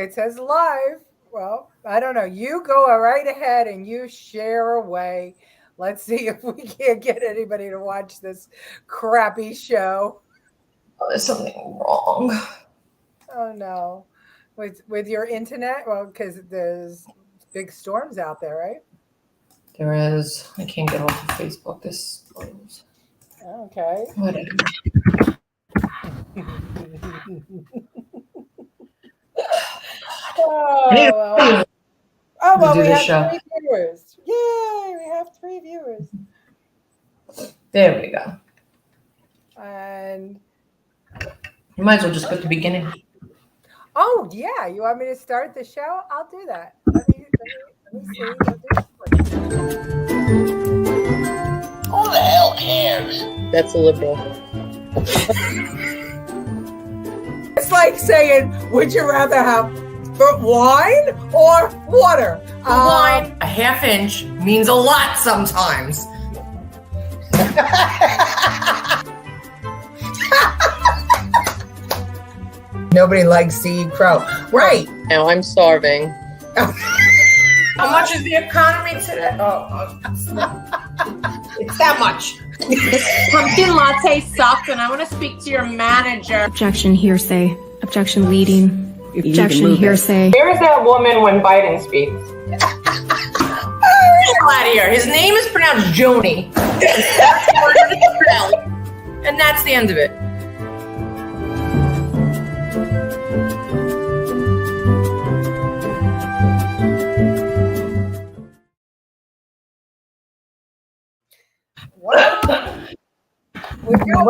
it says live. Well, I don't know. You go right ahead and you share away. Let's see if we can't get anybody to watch this crappy show. Oh, there's something wrong. Oh no. With your internet? Well, because there's big storms out there, right? There is. I can't get off of Facebook. This blows. Okay. Whatever. Oh, well. Oh, To well, do we this have show. 3 viewers. Yay, we have 3 viewers. There we go. And You might as well just put the beginning. oh yeah, you want me to start the show? I'll do that. Let me see. I'll do it. Who the hell cares? That's a liberal. It's like saying, would you rather have wine or water? Wine, a half inch, means a lot sometimes. Nobody likes to eat crow. Right. Now I'm starving. How much is the economy today? It's that much. This pumpkin latte sucks, and I want to speak to your manager. Objection, hearsay. Objection, leading. Objection, hearsay. Where is that woman when Biden speaks? Get out of here. His name is pronounced Joni. And that's the end of it. We go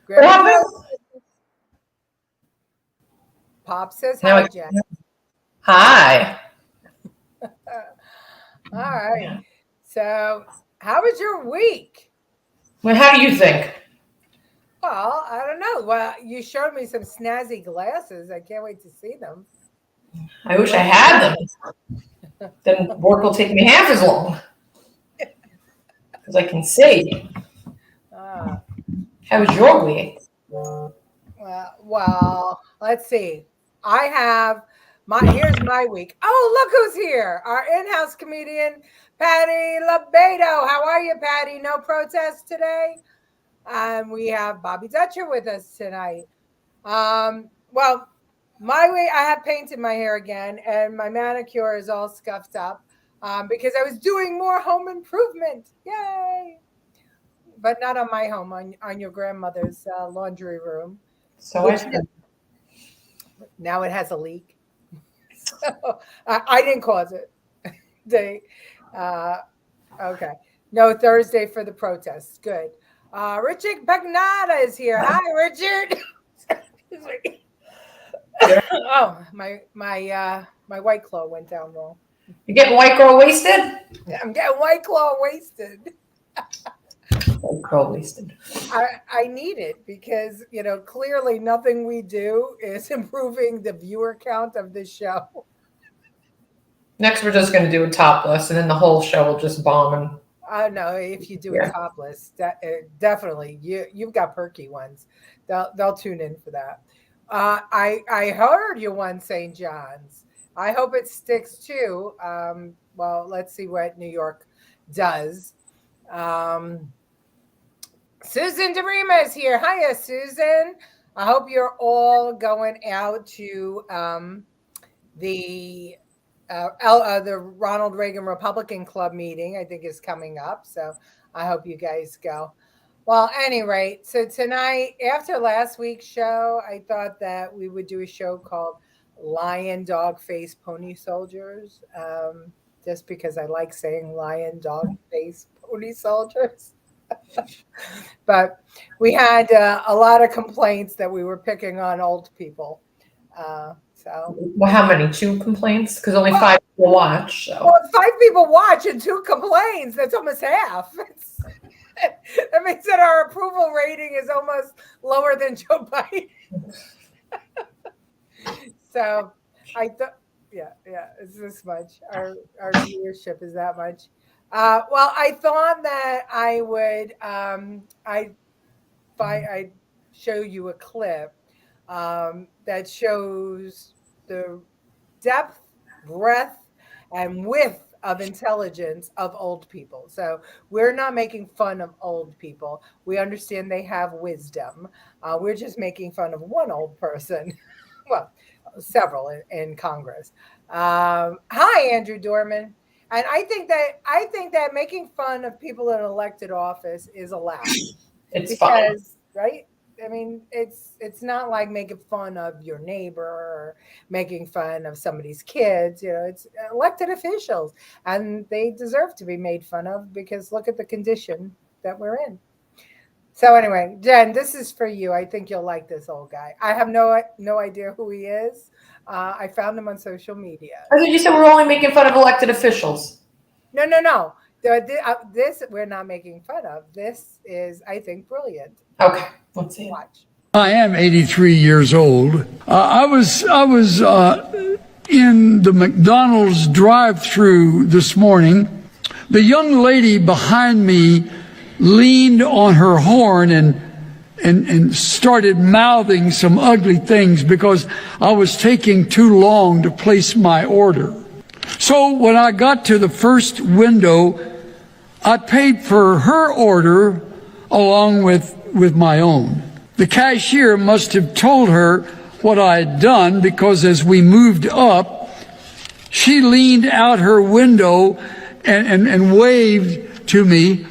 Well, Pop says Now hi, Jen. Hi. All right. So, how was your week? Well, how do you think? Well, I don't know. Well, you showed me some snazzy glasses. I can't wait to see them. I wish I had them. Then work will take me half as long. Because I can see. Ah. How was your week? Well, let's see. I have here's my week. Oh, look who's here. Our in-house comedian, Patty Lebedo. How are you, Patty? No protest today? We have Bobby Dutcher with us tonight. Well, my week, I have painted my hair again, and my manicure is all scuffed up because I was doing more home improvement. Yay! But not on my home, on your grandmother's laundry room. So Now it has a leak. So, I didn't cause it. Okay. No Thursday for the protests. Good. Richard Pagnata is here. Hi, Richard. Oh, my White Claw went down wrong. You getting White Girl wasted? I'm getting White Claw wasted. White Girl wasted. I need it because, clearly nothing we do is improving the viewer count of this show. Next, we're just going to do a topless, and then the whole show will just bomb. And I know if you do a topless, definitely you've got perky ones. They'll tune in for that. I heard you won St. John's. I hope it sticks too. Well, let's see what New York does. Susan DeRima is here. Hiya, Susan. I hope you're all going out to the Ronald Reagan Republican Club meeting, I think, is coming up. So I hope you guys go. Well, at any rate, so tonight, after last week's show, I thought that we would do a show called Lyin, Dogface, Pony Soldiers, just because I like saying Lyin, Dogface, Pony Soldiers. But we had a lot of complaints that we were picking on old people. Well, how many? 2 complaints? Because only 5 people watch. So. Well, 5 people watch and 2 complaints. That's almost half. That means that our approval rating is almost lower than Joe Biden. So I thought, yeah, it's this much. Our viewership is that much. Well, I thought that I would I'd show you a clip that shows the depth, breadth, and width of intelligence of old people. So we're not making fun of old people. We understand they have wisdom. We're just making fun of one old person. Well, several in Congress. Hi, Andrew Dorman. And I think that making fun of people in elected office is allowed It's fine. because, right? I mean, it's not like making fun of your neighbor or making fun of somebody's kids. It's elected officials, and they deserve to be made fun of because look at the condition that we're in. So anyway, Jen, this is for you. I think you'll like this old guy. I have no idea who he is. I found him on social media. I thought you said we're only making fun of elected officials. No, no, no. This we're not making fun of. This is, I think, brilliant. Okay, let's see. Watch. I am 83 years old. I was in the McDonald's drive-through this morning. The young lady behind me leaned on her horn and started mouthing some ugly things because I was taking too long to place my order. So when I got to the first window, I paid for her order along with my own. The cashier must have told her what I had done because as we moved up, she leaned out her window and waved to me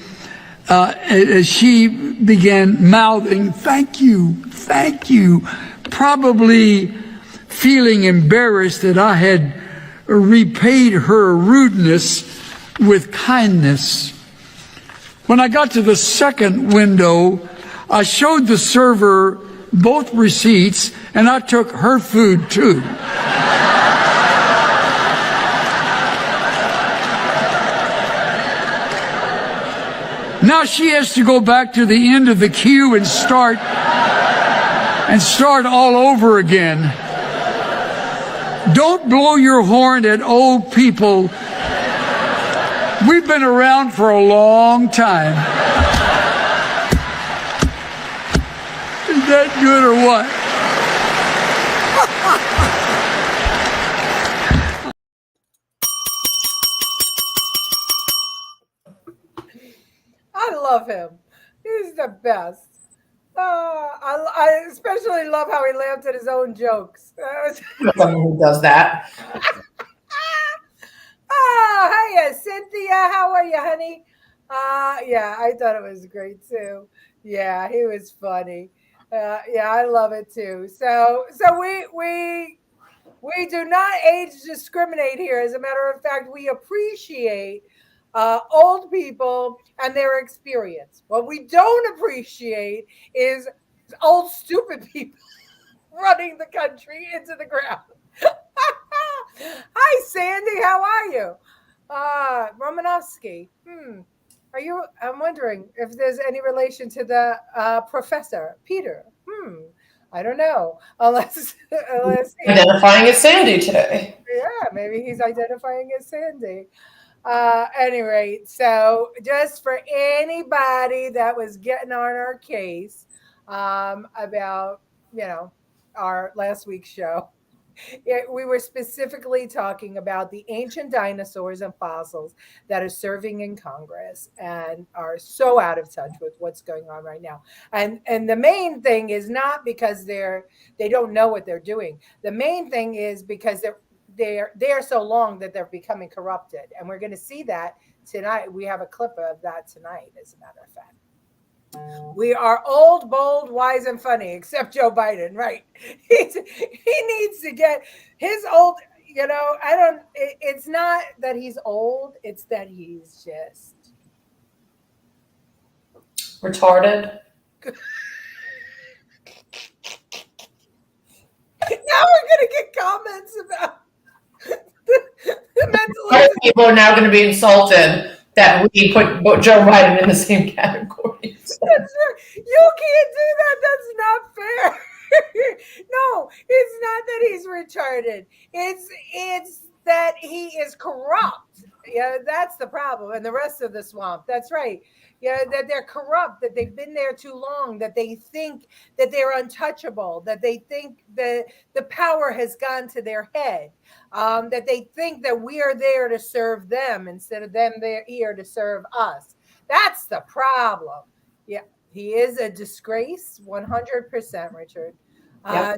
as she began mouthing, thank you, probably feeling embarrassed that I had repaid her rudeness with kindness. When I got to the second window, I showed the server both receipts and I took her food too. Now she has to go back to the end of the queue and start all over again. Don't blow your horn at old people. We've been around for a long time. Is that good or what? I love him. He's the best. I especially love how he laughed at his own jokes. Someone who does that. Hiya, Cynthia. How are you, honey? Yeah, I thought it was great too. Yeah, he was funny. Yeah, I love it too. So we do not age discriminate here. As a matter of fact, we appreciate old people and their experience. What we don't appreciate is old stupid people running the country into the ground. Hi, Sandy. How are you? Romanovsky. Are you? I'm wondering if there's any relation to the professor Peter. I don't know. Unless Identifying as Sandy today. yeah, maybe he's identifying as Sandy. Any rate, so just for anybody that was getting on our case about our last week's show, we were specifically talking about the ancient dinosaurs and fossils that are serving in Congress and are so out of touch with what's going on right now. And the main thing is not because they don't know what they're doing. The main thing is because they're so long that they're becoming corrupted. And we're going to see that tonight. We have a clip of that tonight, as a matter of fact. We are old, bold, wise, and funny, except Joe Biden, right? He needs to get his old, it's not that he's old, it's that he's just Retarded. Now we're going to get comments about the mental. Other people are now going to be insulted that we put Joe Biden in the same category. That's right. You can't do that. That's not fair. No, it's not that he's retarded. It's that he is corrupt. Yeah, that's the problem. And the rest of the swamp. That's right. Yeah, that they're corrupt, that they've been there too long, that they think that they're untouchable, that they think that the power has gone to their head, that they think that we are there to serve them instead of them they're here to serve us. That's the problem. Yeah, he is a disgrace, 100%, Richard.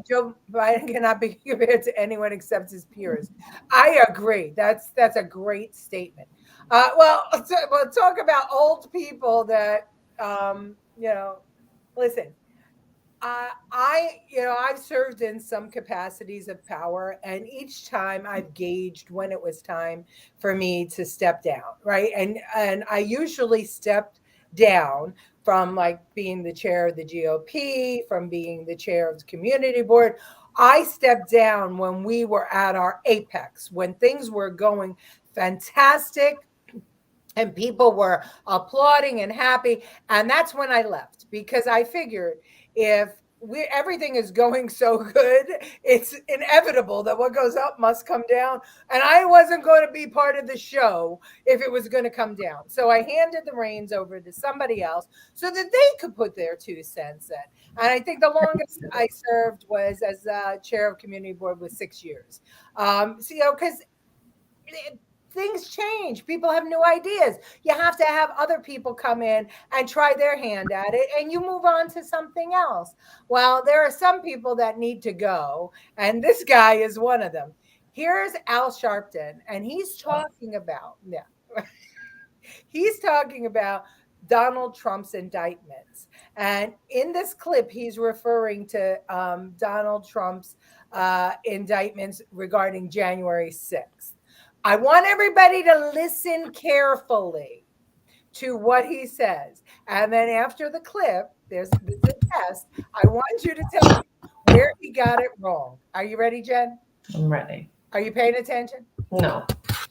Joe Biden cannot be compared to anyone except his peers. I agree. That's a great statement. We'll talk about old people that listen. I've served in some capacities of power, and each time I've gauged when it was time for me to step down, right? And I usually stepped down from like being the chair of the GOP, from being the chair of the community board. I stepped down when we were at our apex, when things were going fantastic and people were applauding and happy. And that's when I left, because I figured if everything is going so good, it's inevitable that what goes up must come down. And I wasn't going to be part of the show if it was going to come down. So I handed the reins over to somebody else so that they could put their 2 cents in. And I think the longest I served was as chair of community board with 6 years. Because things change. People have new ideas. You have to have other people come in and try their hand at it, and you move on to something else. Well, there are some people that need to go, and this guy is one of them. Here's Al Sharpton, and he's talking about, he's talking about Donald Trump's indictments. And in this clip, he's referring to Donald Trump's indictments regarding January 6th. I want everybody to listen carefully to what he says. And then after the clip, there's a test. I want you to tell me where he got it wrong. Are you ready, Jen? I'm ready. Are you paying attention? No.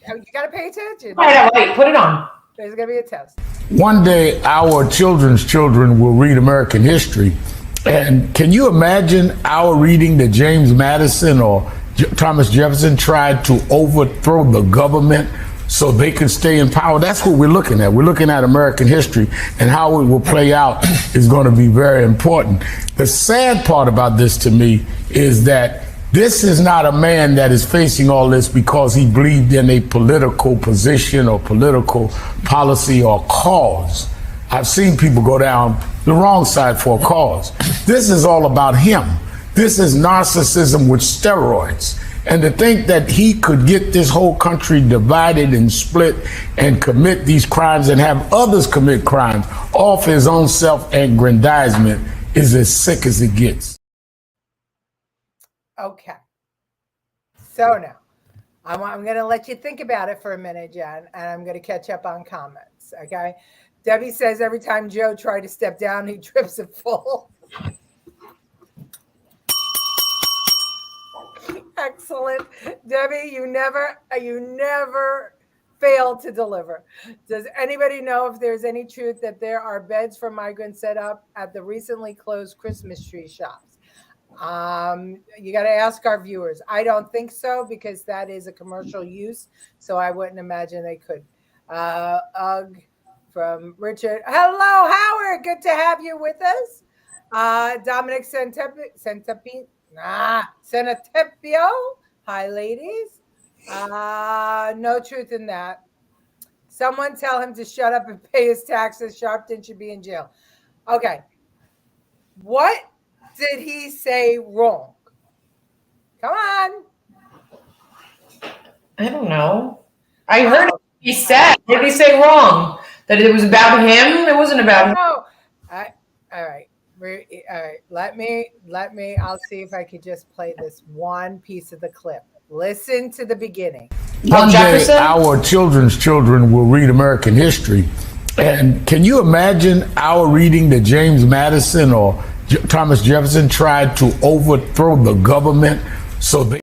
You got to pay attention. All right, wait, put it on. There's going to be a test. One day, our children's children will read American history. And can you imagine our reading that James Madison or Thomas Jefferson tried to overthrow the government so they could stay in power? That's what we're looking at. We're looking at American history, and how it will play out is going to be very important. The sad part about this to me is that this is not a man that is facing all this because he believed in a political position or political policy or cause. I've seen people go down the wrong side for a cause. This is all about him. This is narcissism with steroids. And to think that he could get this whole country divided and split and commit these crimes and have others commit crimes off his own self-aggrandizement is as sick as it gets. Okay. So now, I'm going to let you think about it for a minute, Jen, and I'm going to catch up on comments, okay? Debbie says every time Joe tried to step down, he trips and falls. Excellent. Debbie, you never fail to deliver. Does anybody know if there's any truth that there are beds for migrants set up at the recently closed Christmas tree shops? You got to ask our viewers. I don't think so, because that is a commercial use. So I wouldn't imagine they could. Ugh from Richard. Hello, Howard. Good to have you with us. Dominic Centipio. Hi, ladies. No truth in that. Someone tell him to shut up and pay his taxes. Sharpton should be in jail. Okay. What did he say wrong? Come on. I don't know. I heard what he said. What did he say wrong? That it was about him? It wasn't about him. No. All right. All right. Let me. I'll see if I could just play this one piece of the clip. Listen to the beginning. One day, our children's children will read American history. And can you imagine our reading that James Madison or Thomas Jefferson tried to overthrow the government so they...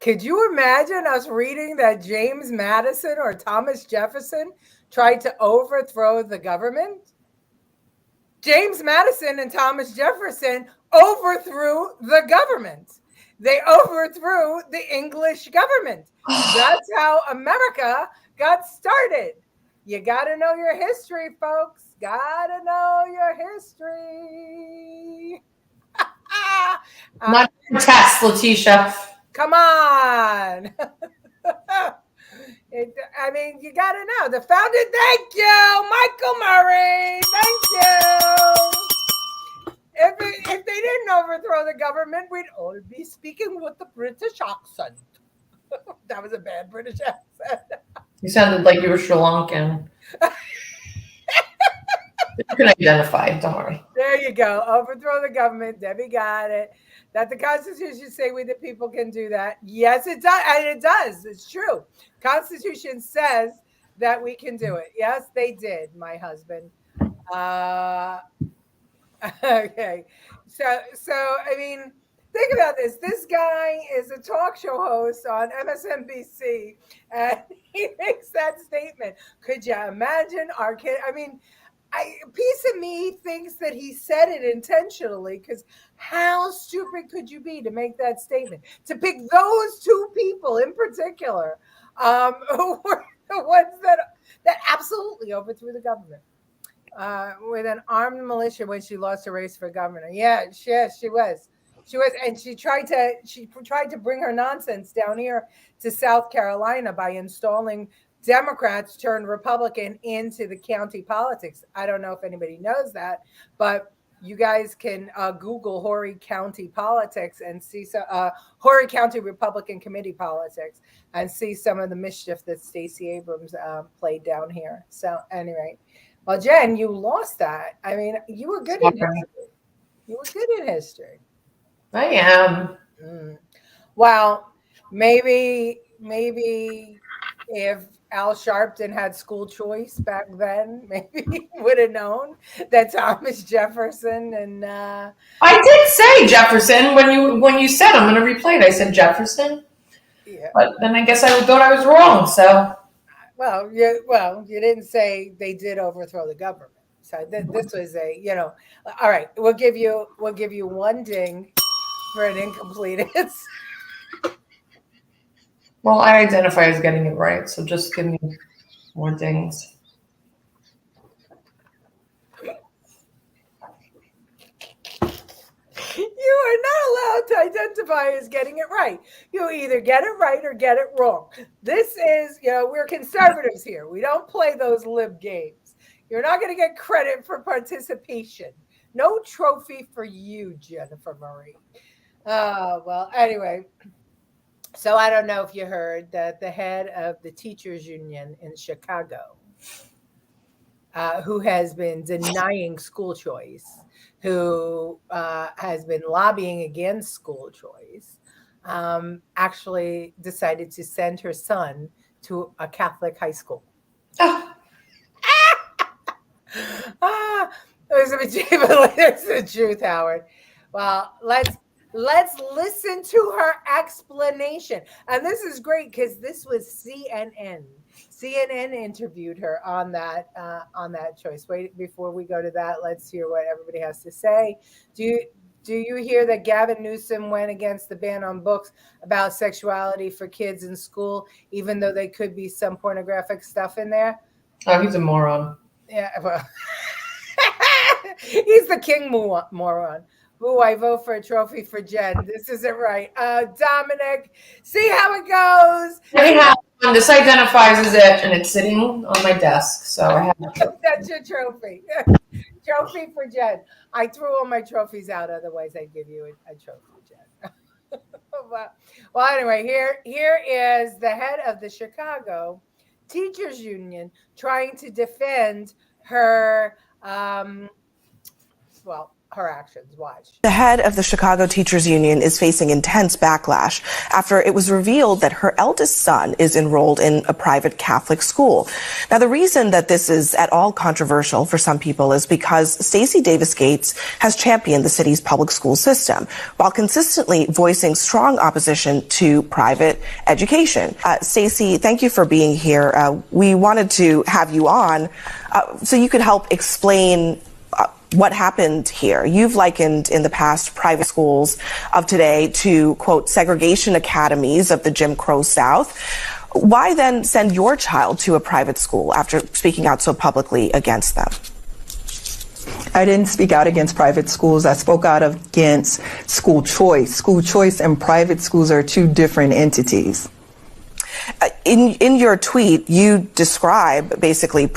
Could you imagine us reading that James Madison or Thomas Jefferson tried to overthrow the government? James Madison and Thomas Jefferson overthrew the government. They overthrew the English government. That's how America got started. You got to know your history, folks. Got to know your history. Not a test, Letitia. Come on. I mean, you got to know the founder. Thank you, Michael Murray. Thank you. If they didn't overthrow the government, we'd all be speaking with the British accent. That was a bad British accent. You sounded like you were Sri Lankan. You can identify, don't worry. There you go. Overthrow the government. Debbie got it. That the Constitution say we the people can do that. Yes, it does. And it does. It's true. Constitution says that we can do it. Yes, they did, my husband. Okay. So I mean, think about this. This guy is a talk show host on MSNBC, and he makes that statement. Could you imagine our kid? I mean, a piece of me thinks that he said it intentionally, because how stupid could you be to make that statement? To pick those two people in particular, who were the ones that absolutely overthrew the government. With an armed militia when she lost her race for governor. Yeah, she was, and she tried to bring her nonsense down here to South Carolina by installing Democrats turned Republican into the county politics. I don't know if anybody knows that, but you guys can Google Horry County politics and see Horry County Republican Committee politics and see some of the mischief that Stacey Abrams played down here. So anyway. Well, Jen, you lost that. I mean, you were good in history. You were good in history. I am. Well, maybe if Al Sharpton had school choice back then, maybe he would have known that Thomas Jefferson and I did say Jefferson when you said I'm going to replay it. I said Jefferson. Yeah. But then I guess I thought I was wrong. So. Well, you didn't say they did overthrow the government. So this was all right. We'll give you one ding for an incompleteness. Well, I identify as getting it right, so just give me more dings. You are not allowed to identify as getting it right. You either get it right or get it wrong. This is, we're conservatives here. We don't play those lib games. You're not going to get credit for participation. No trophy for you, Jennifer Murray. Well, anyway. So I don't know if you heard that the head of the teachers union in Chicago, who has been denying school choice, who has been lobbying against school choice, actually decided to send her son to a Catholic high school. There's the truth, Howard. Well, let's listen to her explanation. And this is great because this was CNN. CNN interviewed her on that choice. Wait, before we go to that, let's hear what everybody has to say. Do you hear that Gavin Newsom went against the ban on books about sexuality for kids in school, even though there could be some pornographic stuff in there? Oh, he's a moron. Yeah, well, he's the king moron. Ooh, I vote for a trophy for Jen. This isn't right. Dominic, see how it goes. Anyhow, this identifies as it, and it's sitting on my desk, so I have it. That's your trophy. Trophy for Jen. I threw all my trophies out, otherwise I'd give you a trophy, Jen. Well, anyway, here is the head of the Chicago Teachers Union trying to defend her, her actions. Watch. The head of the Chicago Teachers Union is facing intense backlash after it was revealed that her eldest son is enrolled in a private Catholic school. Now, the reason that this is at all controversial for some people is because Stacey Davis Gates has championed the city's public school system while consistently voicing strong opposition to private education. Stacey, thank you for being here. We wanted to have you on so you could help explain what happened here. You've likened in the past private schools of today to, quote, segregation academies of the Jim Crow South. Why then send your child to a private school after speaking out so publicly against them? I didn't speak out against private schools. I spoke out against school choice. School choice and private schools are two different entities. In your tweet, you describe basically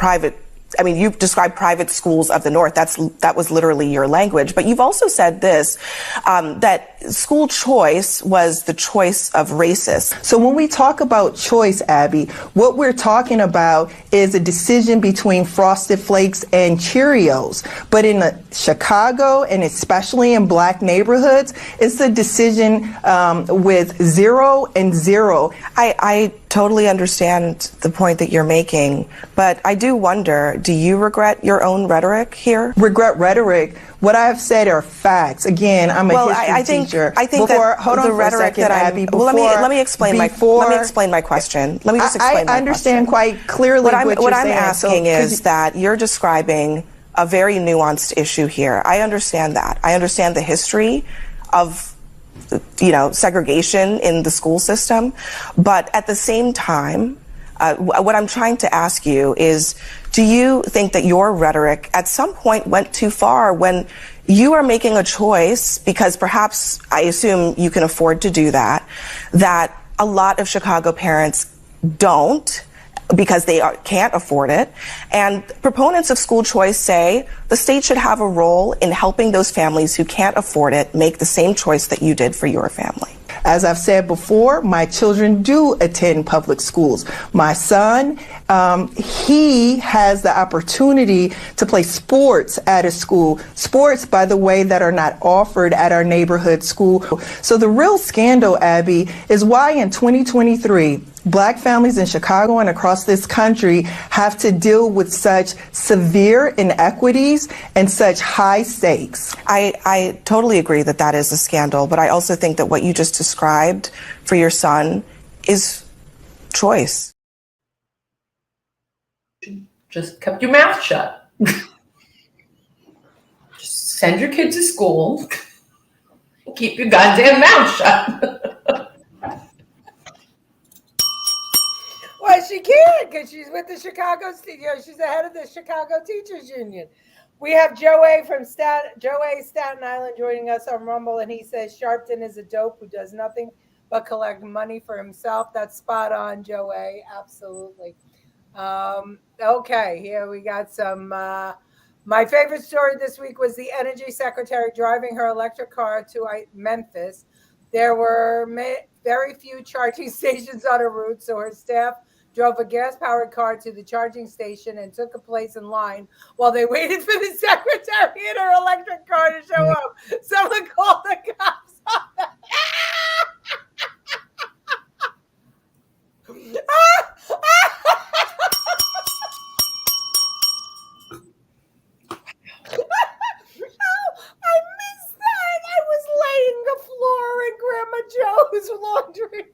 you described private schools of the North. That was literally your language. But you've also said this, that school choice was the choice of racists. So when we talk about choice, Abby, what we're talking about is a decision between Frosted Flakes and Cheerios. But in Chicago, and especially in black neighborhoods, it's a decision with 0 and 0. I totally understand the point that you're making, but I do wonder, do you regret your own rhetoric here? Regret rhetoric? What I've said are facts. Again, I'm a history teacher. I think hold on the rhetoric that Abby. Let me explain my question. Let me just explain my question. I understand quite clearly what you're saying. What I'm asking is that you're describing a very nuanced issue here. I understand that. I understand the history of segregation in the school system. But at the same time, what I'm trying to ask you is, do you think that your rhetoric at some point went too far when you are making a choice, because perhaps, I assume you can afford to do that a lot of Chicago parents don't, because they can't afford it. And proponents of school choice say the state should have a role in helping those families who can't afford it make the same choice that you did for your family. As I've said before, my children do attend public schools. My son, he has the opportunity to play sports at a school. Sports, by the way, that are not offered at our neighborhood school. So the real scandal, Abby, is why in 2023, black families in Chicago and across this country have to deal with such severe inequities and such high stakes. I totally agree that that is a scandal, but I also think that what you just described for your son is choice. Just kept your mouth shut. Just send your kids to school. Keep your goddamn mouth shut. Well, she can't, because she's with the Chicago, she's the head of the Chicago Teachers Union. We have Joey from Staten Island joining us on Rumble, and he says Sharpton is a dope who does nothing but collect money for himself. That's spot on, Joey. Absolutely. Okay, here we got some. My favorite story this week was the energy secretary driving her electric car to Memphis. There were very few charging stations on her route, so her staff drove a gas-powered car to the charging station and took a place in line while they waited for the secretary in her electric car to show up. Someone called the cops on that. I missed that. I was laying the floor in Grandma Joe's laundry.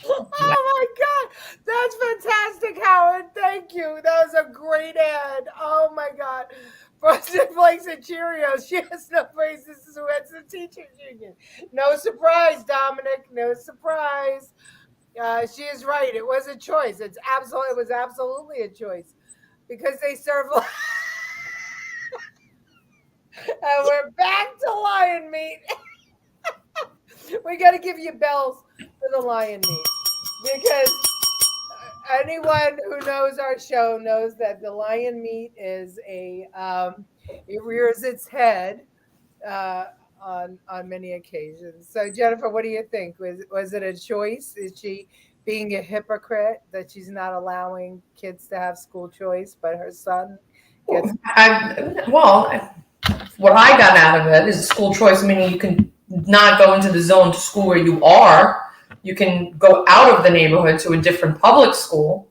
Oh my God, that's fantastic, Howard. Thank you. That was a great ad. Oh my God. Frosted Flakes and Cheerios. She has no praise. This is who heads the teachers union. No surprise, Dominic. No surprise. She is right. It was a choice. It was absolutely a choice, because they serve. And we're back to lion meat. We got to give you bells for the lion meat, because anyone who knows our show knows that the lion meat is it rears its head on many occasions. So Jennifer, what do you think? Was it a choice? Is she being a hypocrite that she's not allowing kids to have school choice, but her son gets? What I got out of it is school choice, meaning you can not go into the zone to school where you are. You can go out of the neighborhood to a different public school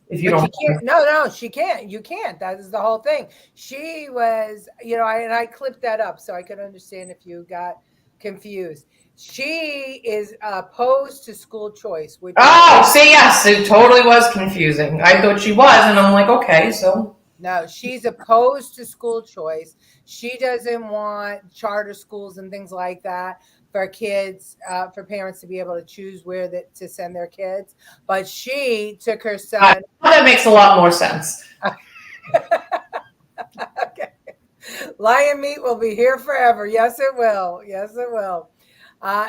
if you don't. No, she can't. You can't. That is the whole thing. She was, I clipped that up so I could understand if you got confused. She is opposed to school choice. Yes, it totally was confusing. I thought she was, and I'm like, okay, so No, she's opposed to school choice. She doesn't want charter schools and things like that for kids, for parents to be able to choose where to send their kids. But she took her son. That makes a lot more sense. Okay. Lyin Meat will be here forever. Yes, it will. Yes, it will.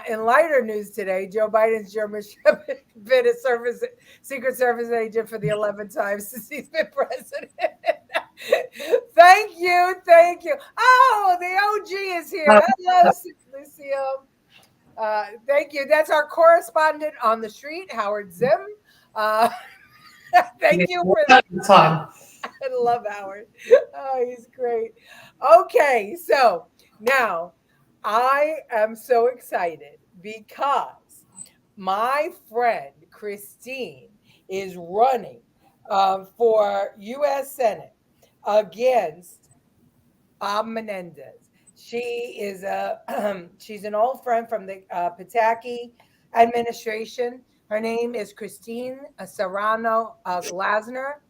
In lighter news today, Joe Biden's German Shepherd been a Secret Service agent for the 11th time since he's been president. Thank you. Thank you. Oh, the OG is here. Hello, Lucille. Thank you. That's our correspondent on the street, Howard Zim. Thank you for that. I love Howard. Oh, he's great. Okay, so now I am so excited because my friend Christine is running for U.S. Senate against Bob Menendez. She is she's an old friend from the Pataki administration. Her name is Christine Serrano Glasner,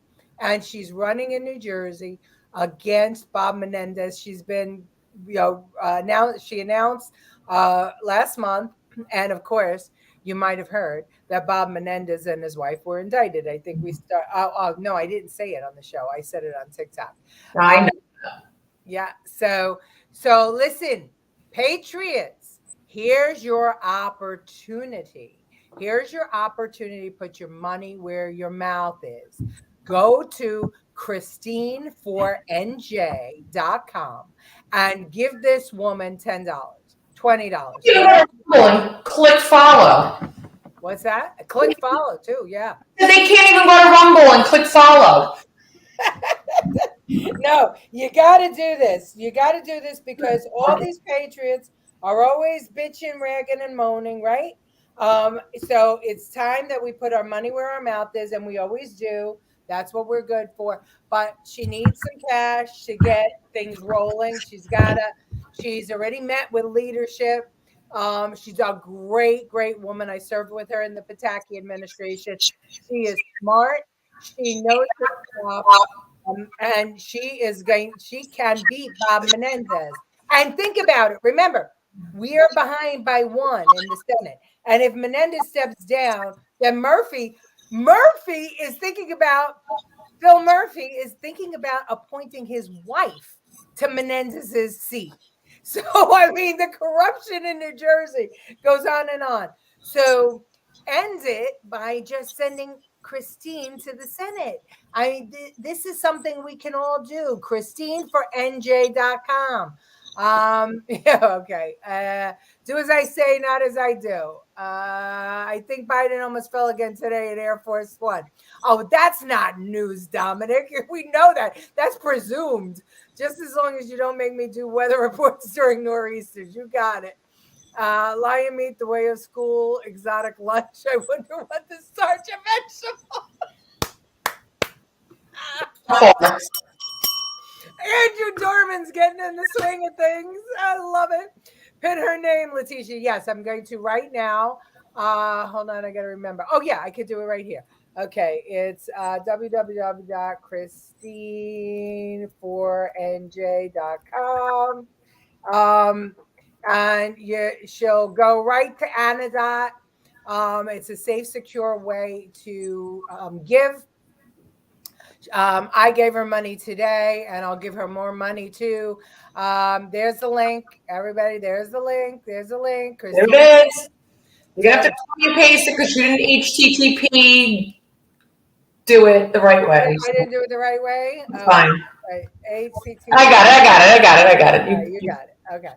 and she's running in New Jersey against Bob Menendez. She's been, she announced last month, and of course, you might have heard that Bob Menendez and his wife were indicted. I think we start. Oh no, I didn't say it on the show. I said it on TikTok. I know. Yeah. So listen, Patriots, here's your opportunity. Here's your opportunity to put your money where your mouth is. Go to christine4nj.com and give this woman $10, $20. Click follow. What's that? Click follow too. Yeah. They can't even go to Rumble and click follow. No, you got to do this. You got to do this because all these patriots are always bitching, ragging, and moaning, right? So it's time that we put our money where our mouth is, and we always do. That's what we're good for. But she needs some cash to get things rolling. She's already met with leadership. She's a great, great woman. I served with her in the Pataki administration. She is smart. She knows her stuff. And she can beat Bob Menendez. And think about it. Remember, we are behind by one in the Senate. And if Menendez steps down, then Phil Murphy is thinking about appointing his wife to Menendez's seat. So, I mean, the corruption in New Jersey goes on and on. So end it by just sending Christine to the Senate. This is something we can all do. christine4nj.com. Okay. Do as I say, not as I do. I think Biden almost fell again today at Air Force One. Oh, that's not news, Dominic. We know that. That's presumed. Just as long as you don't make me do weather reports during nor'easters. You got it. Lyin Meat, the way of school, exotic lunch. I wonder what the starch of vegetable. Andrew Dorman's getting in the swing of things. I love it. Pin her name, Letitia. Yes, I'm going to right now. Hold on, I got to remember. Oh, yeah, I could do it right here. Okay, it's www.christine4nj.com. And she'll go right to Anadot. It's a safe, secure way to give. I gave her money today, and I'll give her more money too. There's the link, everybody. There's the link. There's the link. There it is. You're gonna have to copy and paste it because you didn't HTTP do it the right way. I didn't do it the right way. Fine. Right. HTTP. I got it. You got it. Okay.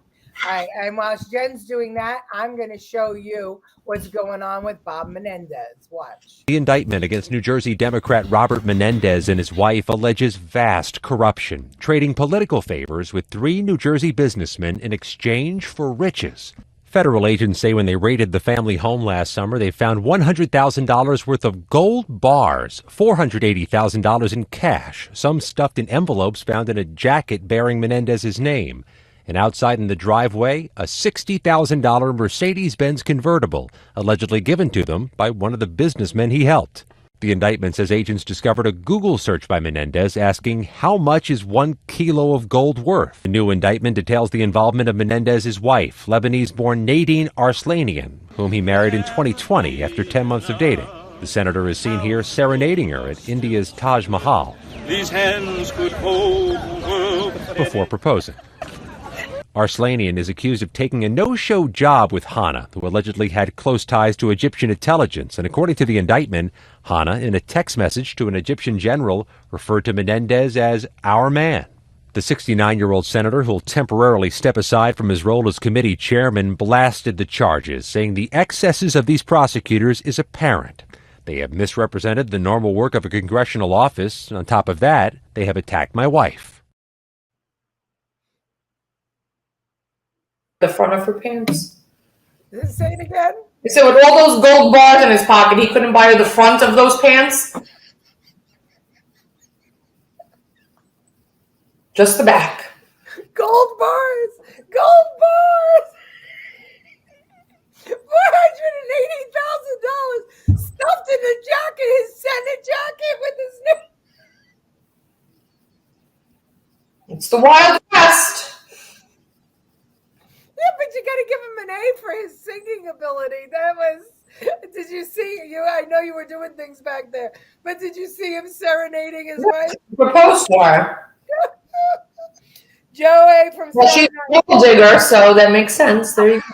All right. And while Jen's doing that, I'm going to show you what's going on with Bob Menendez. Watch. The indictment against New Jersey Democrat Robert Menendez and his wife alleges vast corruption, trading political favors with 3 New Jersey businessmen in exchange for riches. Federal agents say when they raided the family home last summer, they found $100,000 worth of gold bars, $480,000 in cash, some stuffed in envelopes found in a jacket bearing Menendez's name. And outside in the driveway, a $60,000 Mercedes-Benz convertible, allegedly given to them by one of the businessmen he helped. The indictment says agents discovered a Google search by Menendez asking how much is 1 kilo of gold worth. The new indictment details the involvement of Menendez's wife, Lebanese-born Nadine Arslanian, whom he married in 2020 after 10 months of dating. The senator is seen here serenading her at India's Taj Mahal. These hands could hold the world Before proposing. Arslanian is accused of taking a no-show job with Hana, who allegedly had close ties to Egyptian intelligence. And according to the indictment, Hana, in a text message to an Egyptian general, referred to Menendez as our man. The 69-year-old senator, who will temporarily step aside from his role as committee chairman, blasted the charges, saying the excesses of these prosecutors is apparent. They have misrepresented the normal work of a congressional office. On top of that, they have attacked my wife. The front of her pants. Say it again. He said with all those gold bars in his pocket, he couldn't buy her the front of those pants? Just the back. Gold bars. Gold bars. $480,000 stuffed in the jacket, his Senate jacket with his name. It's the Wild West. Yeah, but you got to give him an A for his singing ability. That was. Did you see you? I know you were doing things back there, but did you see him serenading his wife? Proposed to her. Joey from. Well, she's a gold digger, so that makes sense. There you go.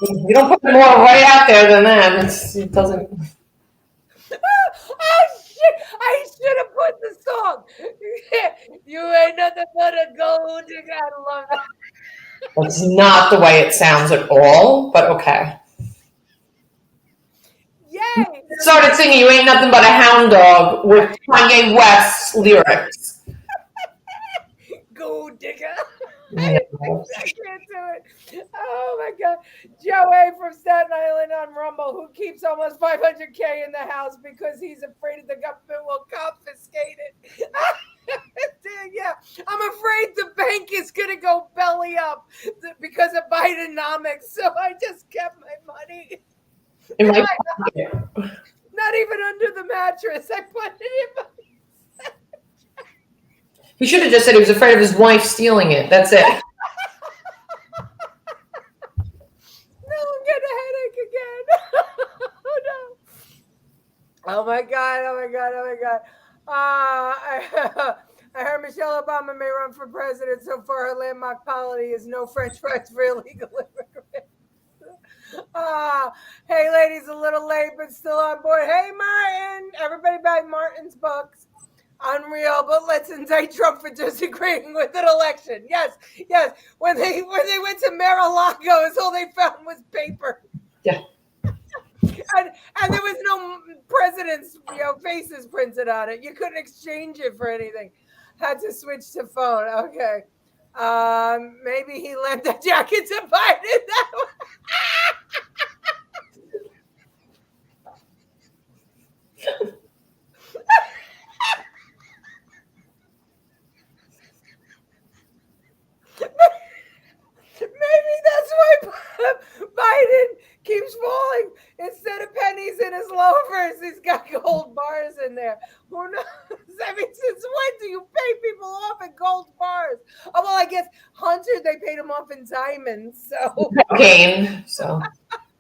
You don't put more right out there than that. It doesn't. Oh shit! I should have put the song. You ain't nothing but a gold digger. I love that. That's not the way it sounds at all, but okay. Yay! Started singing "You Ain't Nothing But a Hound Dog" with Kanye West's lyrics. Gold digger. Yeah. I can't do it. Oh my god. Joey from Staten Island on Rumble, who keeps almost $500K in the house because he's afraid the government will confiscate it. Yeah, I'm afraid the bank is gonna go belly up because of Bidenomics, so I just kept my money. Not even under the mattress. I put it in my. He should have just said he was afraid of his wife stealing it. That's it. No, I'm getting a headache again. Oh no. Oh my god. Oh my god. Oh my god. I heard Michelle Obama may run for president. So far, her landmark policy is no French fries for illegal immigrants. Hey, ladies, a little late, but still on board. Hey, Martin. Everybody buy Martin's books. Unreal, but let's indict Trump for disagreeing with an election. Yes. When they went to Mar-a-Lago, all they found was paper. Yeah. And there was no president's faces printed on it. You couldn't exchange it for anything. Had to switch to phone. Okay. Maybe he lent the jacket to Biden. That way. Maybe that's why Biden keeps falling. Instead of pennies in his loafers, he's got gold bars in there. Who knows? I mean, since when do you pay people off in gold bars? Oh, well, I guess Hunter, they paid him off in diamonds. So. Cocaine. So.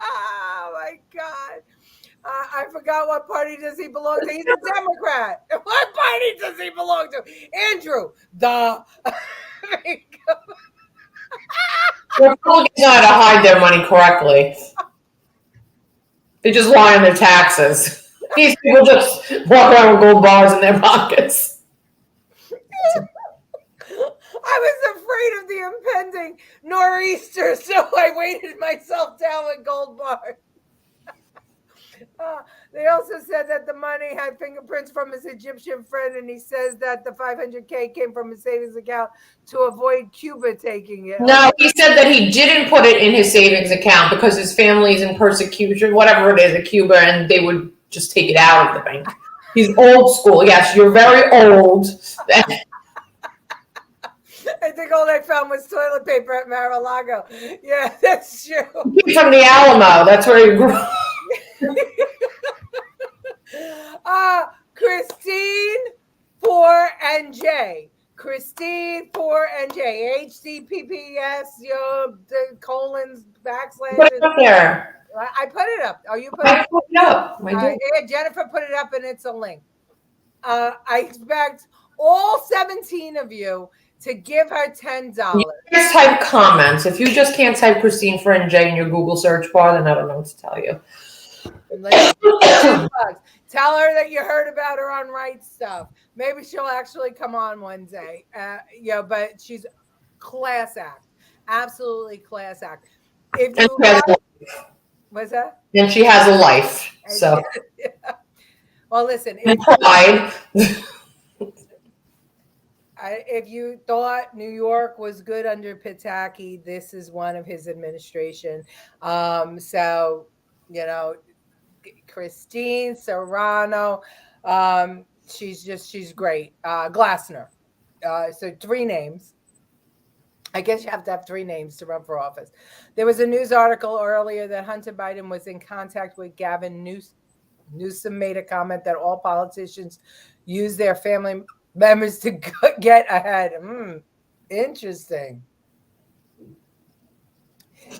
Oh, my God. I forgot what party does he belong to. He's a Democrat. What party does he belong to? Andrew. Duh. Republicans know how to hide their money correctly. They just lie on their taxes. These people just walk around with gold bars in their pockets. I was afraid of the impending nor'easter, so I weighted myself down with gold bars. They also said that the money had fingerprints from his Egyptian friend, and he says that the $500K came from his savings account to avoid Cuba taking it. No, he said that he didn't put it in his savings account because his family is in persecution, whatever it is, at Cuba, and they would just take it out of the bank. He's old school. Yes, you're very old. I think all they found was toilet paper at Mar-a-Lago. Yeah, that's true. From the Alamo. That's where you grew up. Christine 4NJ. Christine 4NJ. HTTPS, the colons, backslashes. Put it up there. I put it up. Oh, you put I put it up. I did. Yeah, Jennifer put it up, and it's a link. I expect all 17 of you to give her $10. You just type comments. If you just can't type Christine Friend J in your Google search bar, then I don't know what to tell you. Tell her that you heard about her on Right Stuff. Maybe she'll actually come on one day. But she's class act. Absolutely class act. If you what's that? And she has a life. So yeah. Well, listen. If you thought New York was good under Pataki, this is one of his administration. Christine Serrano, she's great. Glassner. So 3 names. I guess you have to have 3 names to run for office. There was a news article earlier that Hunter Biden was in contact with Gavin Newsom made a comment that all politicians use their family members to get ahead. Interesting.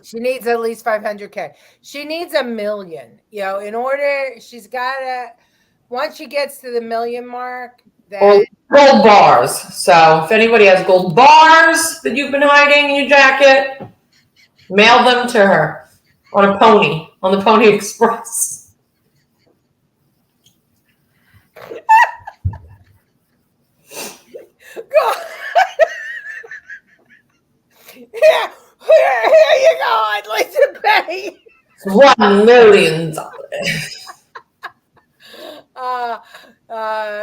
She needs at least 500K. She needs $1 million. In order, she's got to, once she gets to the $1 million mark, then. Gold bars. So if anybody has gold bars that you've been hiding in your jacket, mail them to her on a pony, on the Pony Express. Here you go. I'd like to pay $1 million.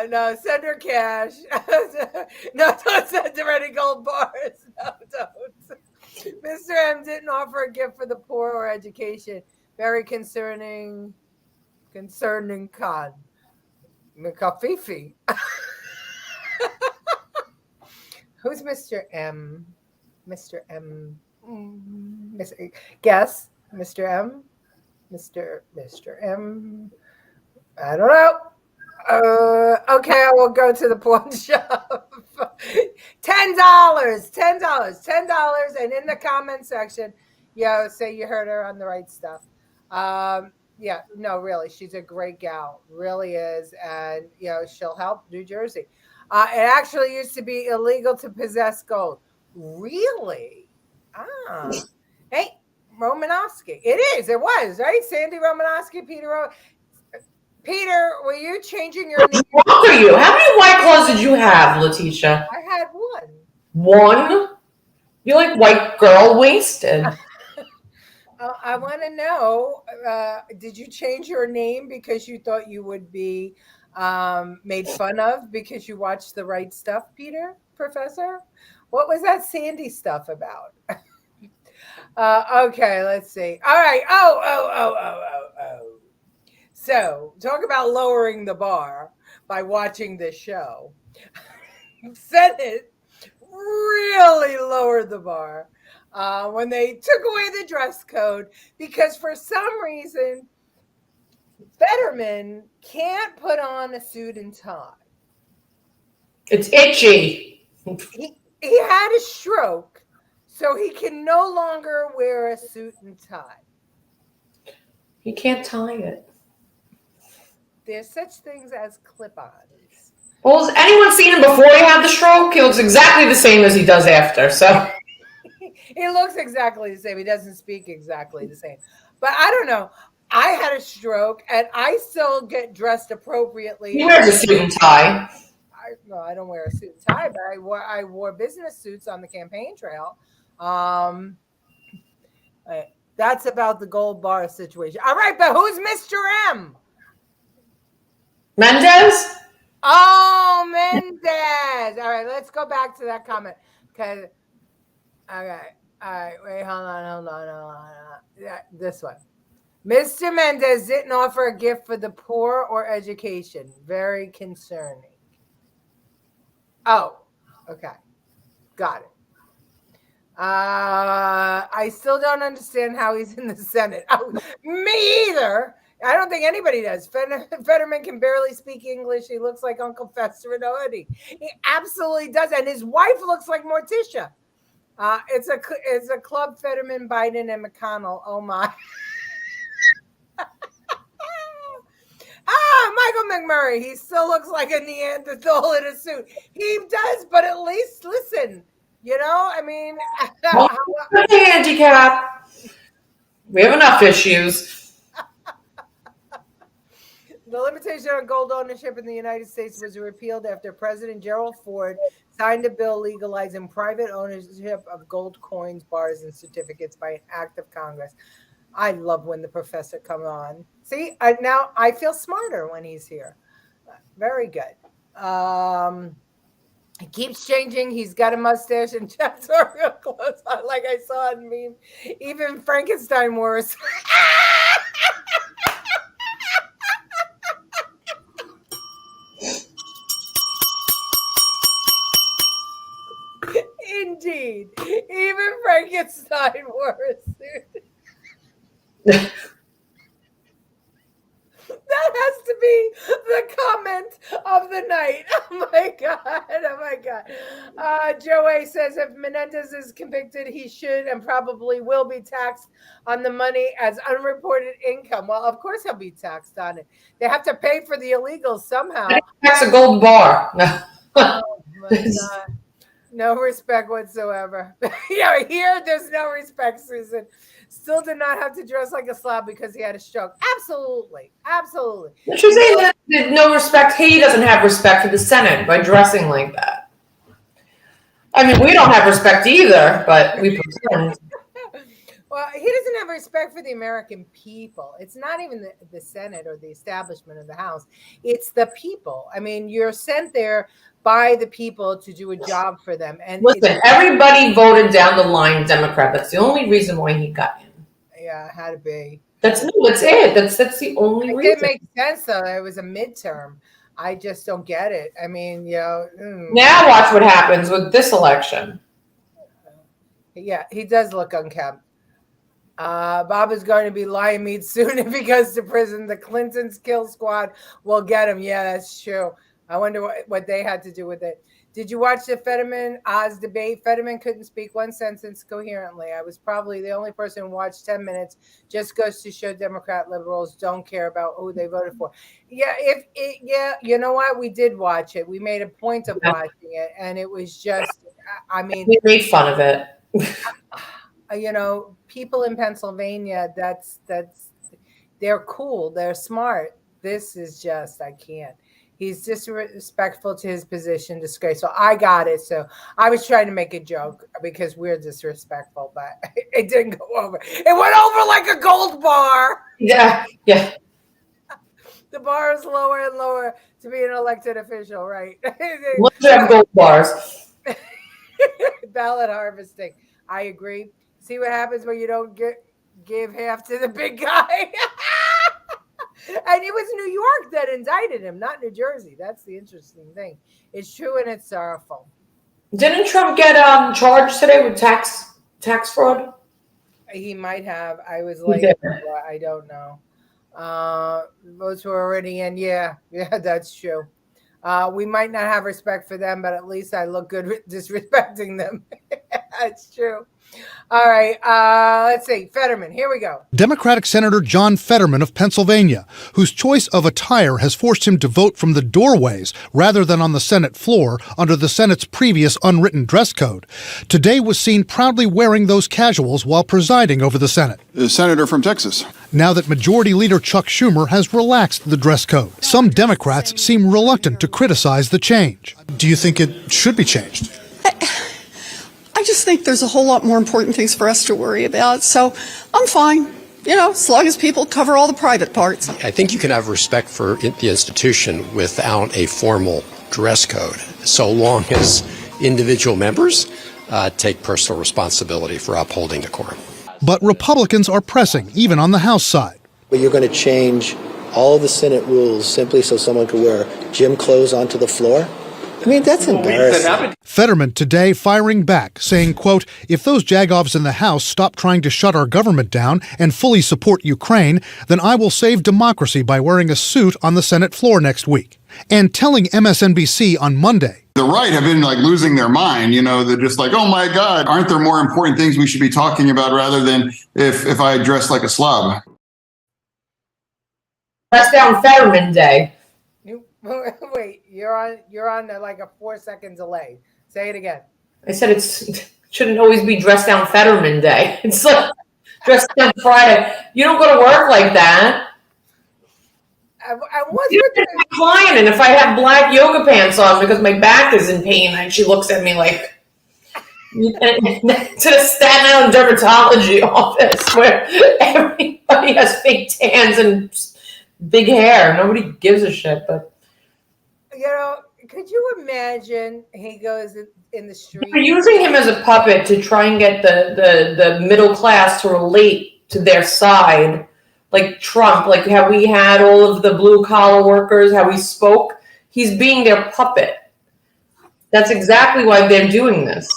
No, send her cash. No, don't send her any gold bars. No, don't. Mr. M didn't offer a gift for the poor or education. Very concerning con. Mikafifi. Who's Mr. M? Mr. M. Guess. Mr. M. Mr. M. I don't know. Okay, I will go to the pawn shop. $10, and in the comment section, say you heard her on the Right Stuff. Really, she's a great gal, really is, and she'll help New Jersey. It actually used to be illegal to possess gold. Really? Hey, Romanowski. It was, right? Sandy Romanowski, Peter, were you changing your name? What are you? How many White Claws did you have, Letitia? I had 1. 1? You're like white girl wasted. I want to know, did you change your name because you thought you would be made fun of because you watched the Right Stuff, Peter, Professor? What was that Sandy stuff about? Okay, let's see. All right. Oh. So, talk about lowering the bar by watching this show. Senate really lowered the bar when they took away the dress code because for some reason, Fetterman can't put on a suit and tie. It's itchy. He had a stroke, so he can no longer wear a suit and tie. He can't tie it. There's such things as clip-ons. Well, has anyone seen him before he had the stroke? He looks exactly the same as he does after, so. He looks exactly the same. He doesn't speak exactly the same. But I don't know. I had a stroke, and I still get dressed appropriately. He wears a suit and tie. I don't wear a suit and tie, but I wore business suits on the campaign trail. That's about the gold bar situation. All right, but who's Mr. M? Mendez? Oh, Mendez. All right, let's go back to that comment. All right, wait, hold on. Yeah, this one. Mr. Mendez didn't offer a gift for the poor or education. Very concerning. Oh, okay. Got it. I still don't understand how he's in the Senate. Oh, me either. I don't think anybody does. Fetterman can barely speak English. He looks like Uncle Fester in a hoodie. He absolutely does. And his wife looks like Morticia. It's a club, Fetterman, Biden, and McConnell. Oh, my. Michael McMurray. He still looks like a Neanderthal in a suit. He does, but at least, listen, I mean. Handicap. We have enough issues. The limitation on gold ownership in the United States was repealed after President Gerald Ford signed a bill legalizing private ownership of gold coins, bars, and certificates by an act of Congress. I love when the professor comes on. See, now I feel smarter when he's here. Very good. He keeps changing. He's got a mustache and chaps are real close, like I saw in meme. Even Frankenstein worse. Indeed. Even Frankenstein worse. That has to be the comment of the night. Oh my God. Oh my God. Joe A says if Menendez is convicted, he should and probably will be taxed on the money as unreported income. Well, of course he'll be taxed on it. They have to pay for the illegals somehow. That's a gold bar. Oh my God. No respect whatsoever. Here there's no respect, Susan. Still did not have to dress like a slob because he had a stroke. Absolutely. Absolutely. She's saying that no respect. He doesn't have respect for the Senate by dressing like that. I mean, we don't have respect either, but we pretend. Well, he doesn't have respect for the American people. It's not even the Senate or the establishment of the House. It's the people. I mean, you're sent there by the people to do a job for them. And listen, everybody voted down the line Democrat. That's the only reason why he got in. Yeah, it had to be. That's it. That's the only reason. It makes sense though. It was a midterm. I just don't get it. I mean, Now watch what happens with this election. Yeah, he does look unkempt. Bob is going to be lion meat soon if he goes to prison. The Clintons kill squad will get him. Yeah, that's true. I wonder what they had to do with it. Did you watch the Fetterman-Oz debate? Fetterman couldn't speak one sentence coherently. I was probably the only person who watched 10 minutes. Just goes to show Democrat liberals don't care about who they voted for. Yeah, you know what? We did watch it. We made a point of watching it, and it was just, I mean. We made fun of it. People in Pennsylvania, they're cool. They're smart. This is just, I can't. He's disrespectful to his position, disgraceful. I got it. So I was trying to make a joke because we're disrespectful, but it didn't go over. It went over like a gold bar. Yeah. The bar is lower and lower to be an elected official, right? Let's have gold bars. Ballot harvesting. I agree. See what happens when you don't give half to the big guy. And it was New York that indicted him, not New Jersey. That's the interesting thing. It's true and it's sorrowful. Didn't Trump get charged today with tax fraud? He might have. I was like, I don't know. Votes were already in. Yeah, that's true. We might not have respect for them, but at least I look good disrespecting them. That's true. All right, let's see. Fetterman, here we go. Democratic Senator John Fetterman of Pennsylvania, whose choice of attire has forced him to vote from the doorways rather than on the Senate floor under the Senate's previous unwritten dress code, today was seen proudly wearing those casuals while presiding over the Senate. The senator from Texas. Now that Majority Leader Chuck Schumer has relaxed the dress code, some Democrats seem reluctant to criticize the change. Do you think it should be changed? I just think there's a whole lot more important things for us to worry about. So I'm fine, as long as people cover all the private parts. I think you can have respect for the institution without a formal dress code, so long as individual members take personal responsibility for upholding decorum. But Republicans are pressing, even on the House side. But you're going to change all the Senate rules simply so someone could wear gym clothes onto the floor? I mean, that's embarrassing. Fetterman today firing back, saying, quote, if those jagovs in the House stop trying to shut our government down and fully support Ukraine, then I will save democracy by wearing a suit on the Senate floor next week. And telling MSNBC on Monday, The right have been like losing their mind. You know, they're just like, oh my God, aren't there more important things we should be talking about rather than if I dress like a slob? Dress down Fetterman Day. Wait, you're on like a 4-second delay. Say it again. I said it shouldn't always be dress down Fetterman Day. It's like dress down Friday. You don't go to work like that. You're a client, and if I have black yoga pants on because my back is in pain, and she looks at me like to the Staten Island dermatology office where everybody has fake tans and big hair. Nobody gives a shit, but. You know, could you imagine he goes in the street? They're using him as a puppet to try and get the middle class to relate to their side, like Trump, like how we had all of the blue collar workers, how we spoke. He's being their puppet. That's exactly why they're doing this.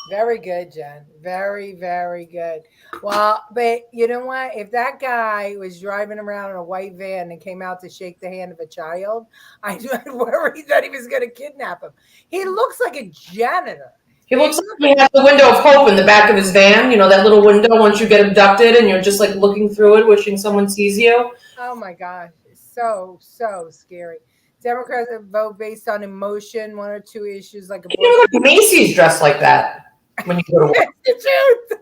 Very good, Jen. Very, very good. Well, but you know what? If that guy was driving around in a white van and came out to shake the hand of a child, I'd worry that he was going to kidnap him. He looks like a janitor. He looks like he has the window of hope in the back of his van. You know, that little window once you get abducted and you're just like looking through it, wishing someone sees you. Oh my gosh. So scary. Democrats vote based on emotion, one or two issues like Macy's dressed like that when you go to work. The truth.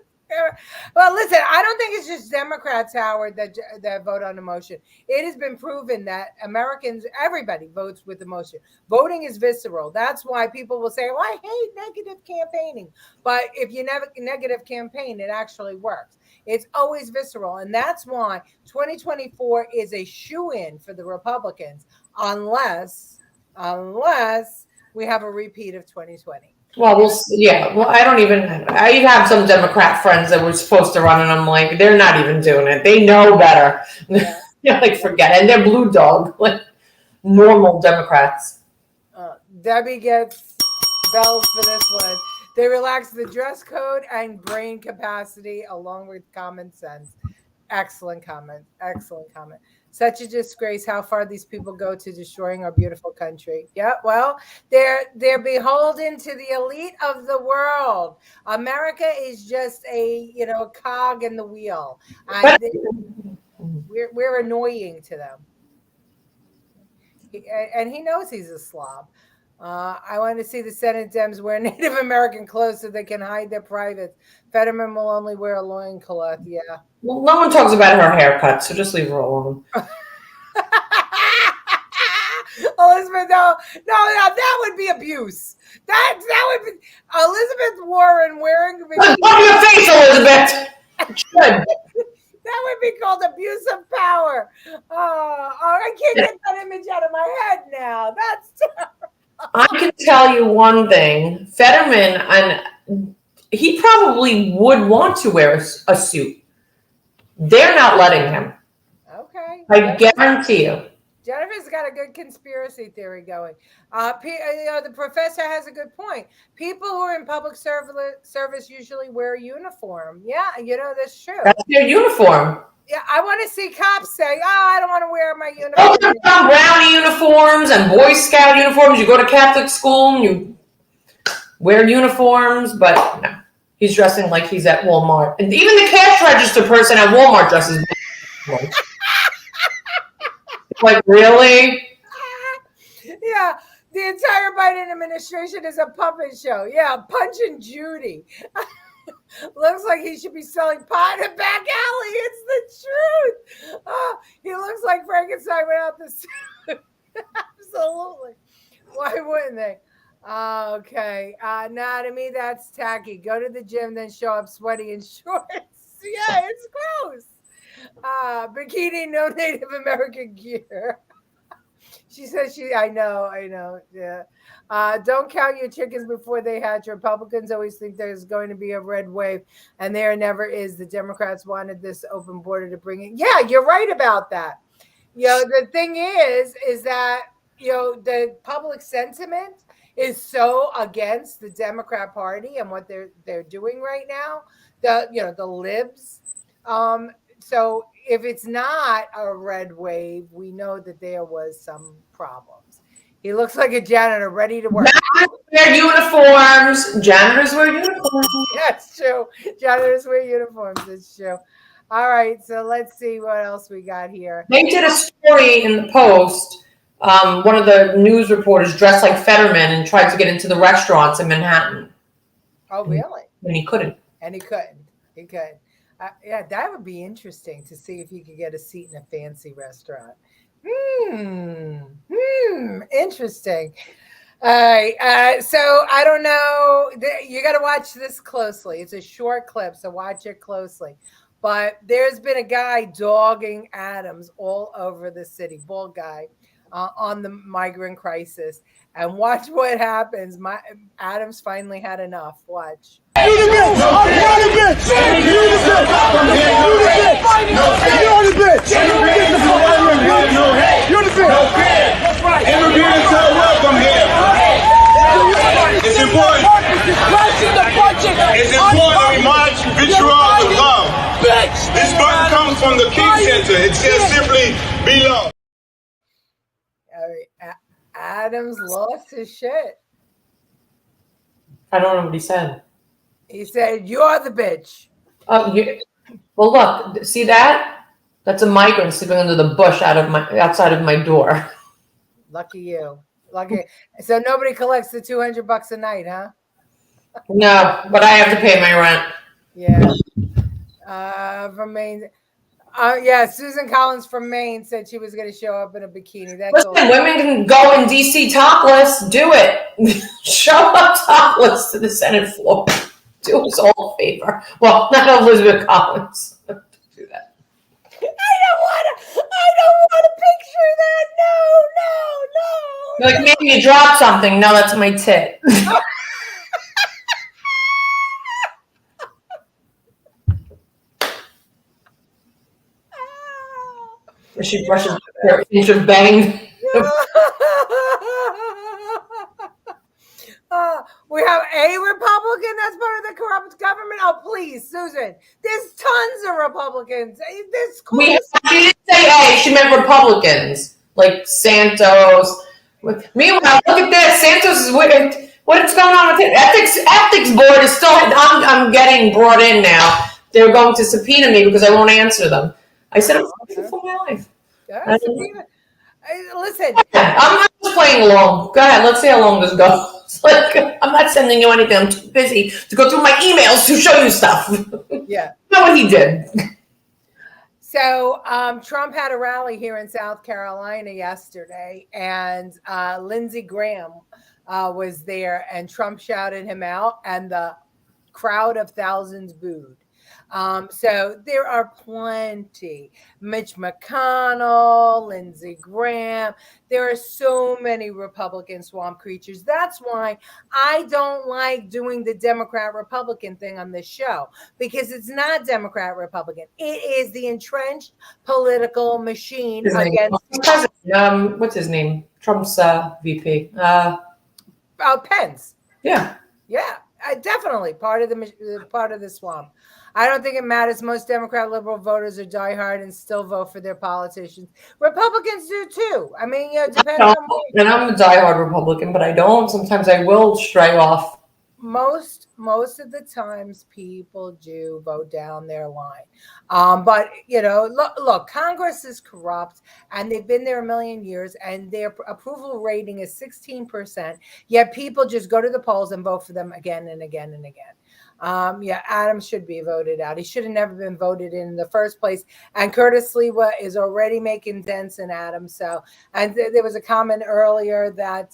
Well, listen, I don't think it's just Democrats, Howard, that vote on emotion. It has been proven that Americans, everybody votes with emotion. Voting is visceral. That's why people will say, well, I hate negative campaigning. But if you never negative campaign, it actually works. It's always visceral. And that's why 2024 is a shoo-in for the Republicans, unless we have a repeat of 2020. Well, I have some Democrat friends that were supposed to run, and I'm like, they're not even doing it. They know better. Yeah. Like, forget it. And they're blue dog, like normal Democrats. Debbie gets bells for this one. They relax the dress code and brain capacity along with common sense. Excellent comment. Excellent comment. Such a disgrace how far these people go to destroying our beautiful country. Yeah, well, they're beholden to the elite of the world. America is just a cog in the wheel. And we're annoying to them. And he knows he's a slob. I want to see the Senate Dems wear Native American clothes so they can hide their privates. Fetterman will only wear a loincloth. Yeah. Well, no one talks about her haircut, so just leave her alone. Elizabeth, no, that would be abuse. That would be Elizabeth Warren wearing. Look your face, Elizabeth. That would be called abuse of power. Oh, I can't get that image out of my head now. That's terrible. I can tell you one thing. Fetterman, and he probably would want to wear a suit. They're not letting him. Okay. I guarantee you. Jennifer's got a good conspiracy theory going. The professor has a good point. People who are in public service usually wear a uniform. Yeah, that's true. That's their uniform. Yeah, I want to see cops say, I don't want to wear my uniform. Those are Brownie uniforms and Boy Scout uniforms. You go to Catholic school and you wear uniforms, but no. He's dressing like he's at Walmart. And even the cash register person at Walmart dresses like, really? Yeah, the entire Biden administration is a puppet show. Yeah, Punch and Judy. Looks like he should be selling pot in a back alley. It's the truth. Oh, he looks like Frankenstein without the suit. Absolutely. Why wouldn't they? Okay. Nah, to me, that's tacky. Go to the gym, then show up sweaty in shorts. Yeah, it's gross. Bikini, no Native American gear. She says I know. Yeah. Don't count your chickens before they hatch. Republicans always think there's going to be a red wave, and there never is. The Democrats wanted this open border to bring it. Yeah, you're right about that. The thing is that, the public sentiment is so against the Democrat Party and what they're doing right now. The libs. So if it's not a red wave, we know that there was some problems. He looks like a janitor ready to work. Janitors wear uniforms. That's true. Janitors wear uniforms. It's true. All right, so let's see what else we got here. They did a story in the Post. One of the news reporters dressed like Fetterman and tried to get into the restaurants in Manhattan. Oh, really? And he couldn't. And he couldn't. He couldn't. Yeah, that would be interesting to see if you could get a seat in a fancy restaurant. Interesting. All right. So I don't know. You got to watch this closely. It's a short clip, so watch it closely. But there's been a guy dogging Adams all over the city, bald guy, on the migrant crisis. And watch what happens. Adams finally had enough. Watch. It's important. It's important that we march vitriol of love. This button comes from the King Center. It says simply, be loved. Adams lost his shit. I don't know what he said. He said, "You're the bitch." Oh, well, look, see that? That's a migrant sleeping under the bush outside of my door. Lucky you. Lucky. So nobody collects the $200 a night, huh? No, but I have to pay my rent. Yeah. From Maine. Yeah, Susan Collins from Maine said she was going to show up in a bikini. That's Listen, women can go in DC topless. Do it. Show up topless to the Senate floor. Do us all a favor. Well, not Elizabeth Collins. Do that. I don't want to picture that. No. You're like, maybe you dropped something. No, that's my tit. She brushes her inch of bang. We have a Republican that's part of the corrupt government. Oh, please, Susan. There's tons of Republicans. She didn't say A. She meant Republicans, like Santos. Meanwhile, look at this. Santos is weird. What's going on with it? Ethics board is still. I'm getting brought in now. They're going to subpoena me because I won't answer them. I said I'm fighting for my life. Listen, I'm not just playing along. Go ahead. Let's see how long this goes. Like, I'm not sending you anything. I'm too busy to go through my emails to show you stuff. Yeah. You know what he did. So Trump had a rally here in South Carolina yesterday, and Lindsey Graham was there, and Trump shouted him out, and the crowd of thousands booed. So there are plenty. Mitch McConnell, Lindsey Graham. There are so many Republican swamp creatures. That's why I don't like doing the Democrat-Republican thing on this show, because it's not Democrat-Republican. It is the entrenched political machine against what's his name? Trump's VP. Pence. Yeah. Yeah. Definitely part of the swamp. I don't think it matters. Most Democrat liberal voters are diehard and still vote for their politicians. Republicans do too. I mean, depends on. And I'm a diehard Republican, but I don't. Sometimes I will stray off. Most of the times people do vote down their line. But look, Congress is corrupt, and they've been there a million years, and their approval rating is 16%. Yet people just go to the polls and vote for them again and again and again. Adams should be voted out. He should have never been voted in the first place. And Curtis Lewa is already making dents in Adams. So, and there was a comment earlier that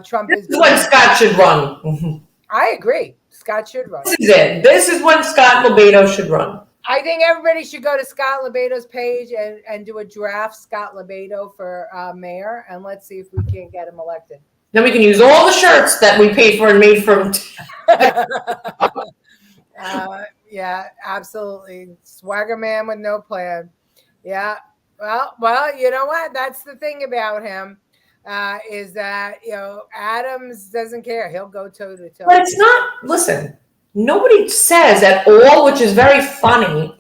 Trump This is when Scott should run. I agree. Scott should run. This is it. This is when Scott Lebedo should run. I think everybody should go to Scott Lebedo's page and do a draft Scott Lebedo for mayor, and let's see if we can get him elected. Then we can use all the shirts that we paid for and made from. Yeah, absolutely. Swagger man with no plan. Yeah. Well, you know what? That's the thing about him. is that Adams doesn't care. He'll go toe to toe. But it's not. Listen, nobody says at all, which is very funny.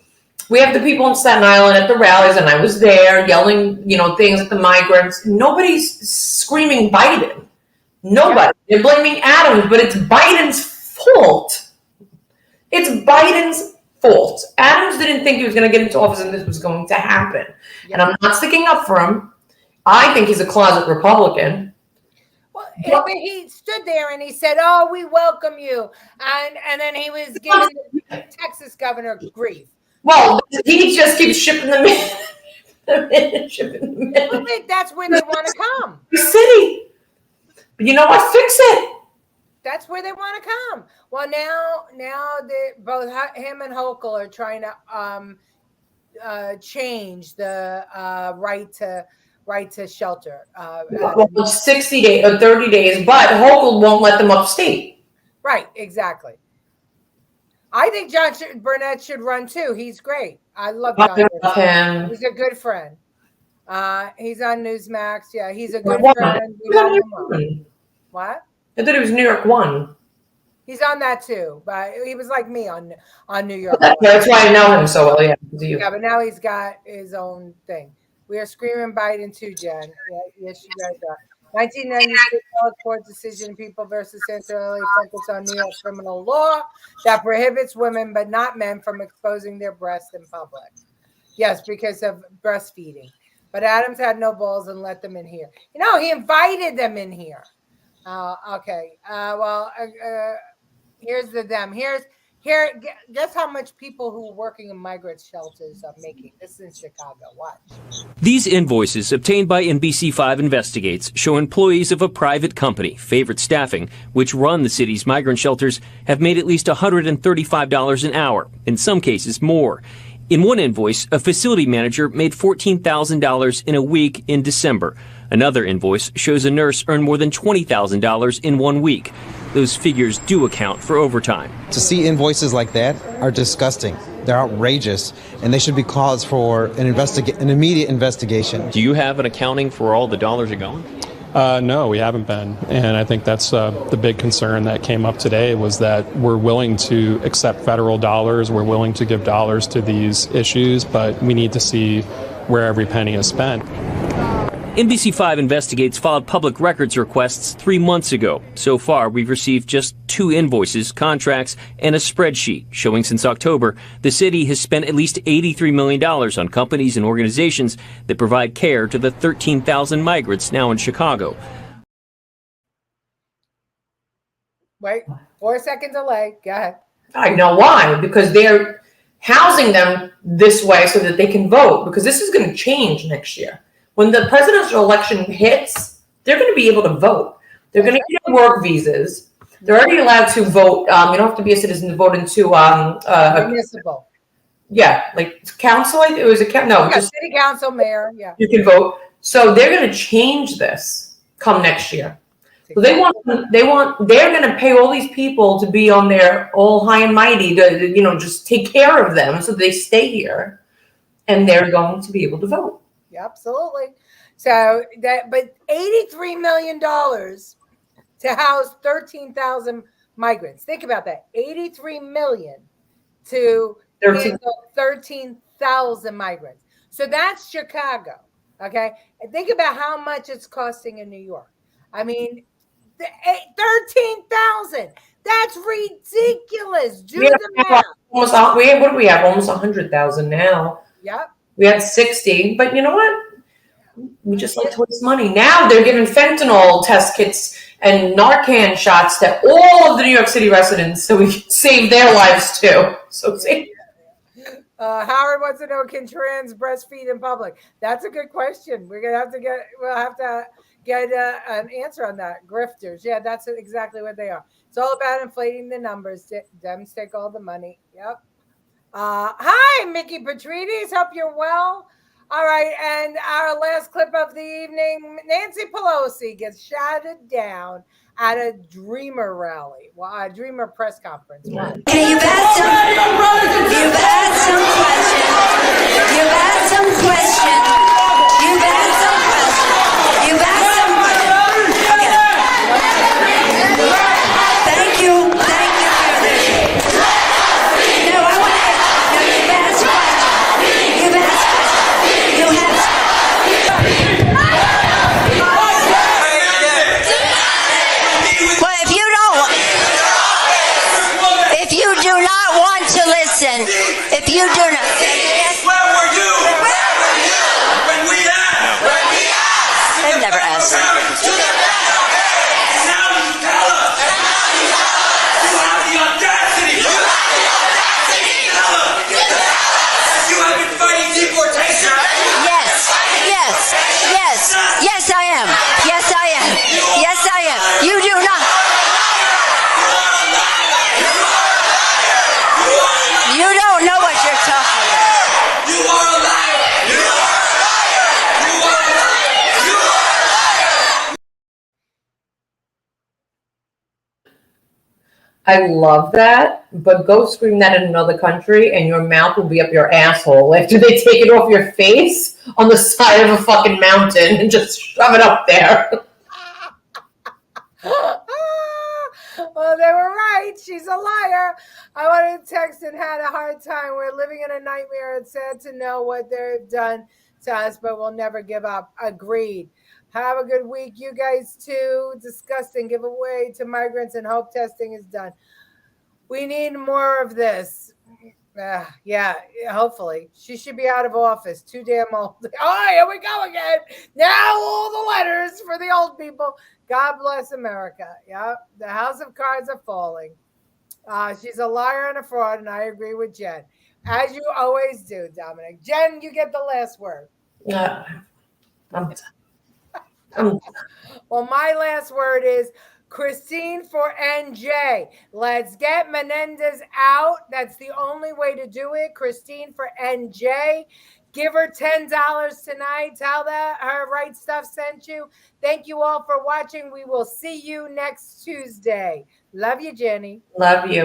We have the people in Staten Island at the rallies, and I was there yelling, things at the migrants. Nobody's screaming Biden. Nobody. They're blaming Adams, but it's Biden's fault. It's Biden's fault. Adams didn't think he was going to get into office and this was going to happen. And I'm not sticking up for him. I think he's a closet Republican. Well, he stood there and he said, "Oh, we welcome you," and then he was giving the Texas governor grief. Well, he just keeps shipping them in. Well, that's where they want to come. The city. But you know what? Fix it. That's where they want to come. Well, now both him and Hochul are trying to change the right to shelter. 60 days or 30 days, but Hochul won't let them upstate. Right, exactly. I think John Burnett should run too. He's great. I love John Burnett. He's a good friend. He's on Newsmax. Yeah, he's a good friend. We love him. What? I thought it was New York One. He's on that too, but he was like me on New York. That's why I know him so well. Yeah, yeah, but now he's got his own thing. We are screaming Biden too, Jen. Yeah, yes, you guys are. 1996 court decision, People versus Centrally, focused on New York criminal law that prohibits women but not men from exposing their breasts in public. Yes, because of breastfeeding. But Adams had no balls and let them in here. He invited them in here. Okay. Here's the them. Here. Guess how much people who are working in migrant shelters are making. This is in Chicago. Watch. These invoices obtained by NBC5 Investigates show employees of a private company, Favorite Staffing, which run the city's migrant shelters, have made at least $135 an hour, in some cases more. In one invoice, a facility manager made $14,000 in a week in December. Another invoice shows a nurse earned more than $20,000 in 1 week. Those figures do account for overtime. To see invoices like that are disgusting. They're outrageous, and they should be cause for an immediate investigation. Do you have an accounting for all the dollars are going? No, we haven't been. And I think that's the big concern that came up today was that we're willing to accept federal dollars. We're willing to give dollars to these issues, but we need to see where every penny is spent. NBC5 Investigates filed public records requests 3 months ago. So far, we've received just 2 invoices, contracts, and a spreadsheet showing since October, the city has spent at least $83 million on companies and organizations that provide care to the 13,000 migrants now in Chicago. Wait, 4-second delay. Go ahead. I know why. Because they're housing them this way so that they can vote. Because this is going to change next year. When the presidential election hits, they're going to be able to vote. They're going to get work visas. They're already allowed to vote. You don't have to be a citizen to vote into municipal. Yeah, like council. It was just city council, mayor. Yeah, you can vote. So they're going to change this come next year. So they're going to pay all these people to be on there, all high and mighty, to just take care of them so they stay here, and they're going to be able to vote. Absolutely. So but $83 million to house 13,000 migrants. Think about that. $83 million to 13,000 migrants. So that's Chicago. Okay. And think about how much it's costing in New York. I mean, 13,000. That's ridiculous. Do the math. What do we have? Almost 100,000 now. Yep. We had 60, but you know what? We just like to waste money. Now they're giving fentanyl test kits and Narcan shots to all of the New York City residents so we can save their lives too. So see. Howard wants to know, can trans breastfeed in public? That's a good question. We'll have to get an answer on that. Grifters. Yeah, that's exactly what they are. It's all about inflating the numbers. Dems take all the money. Yep. Hi, Mickey Petrides. Hope you're well. All right, and our last clip of the evening, Nancy Pelosi gets shouted down at a Dreamer rally, a Dreamer press conference. Wow. Hey, you've asked some questions. You've asked some questions. I love that, but go scream that in another country and your mouth will be up your asshole after they take it off your face on the side of a fucking mountain and just shove it up there. Well, they were right. She's a liar. I wanted to text and had a hard time. We're living in a nightmare. It's sad to know what they've done to us, but we'll never give up. Agreed. Have a good week. You guys too. Disgusting giveaway to migrants and hope testing is done. We need more of this. Yeah, hopefully. She should be out of office. Too damn old. Oh, here we go again. Now all the letters for the old people. God bless America. Yeah, the house of cards are falling. She's a liar and a fraud, and I agree with Jen. As you always do, Dominic. Jen, you get the last word. Well, my last word is Christine for NJ. Let's get Menendez out. That's the only way to do it. Christine for NJ. Give her $10 tonight. Tell that her Right Stuff sent you. Thank you all for watching. We will see you next Tuesday. Love you, Jenny. Love you.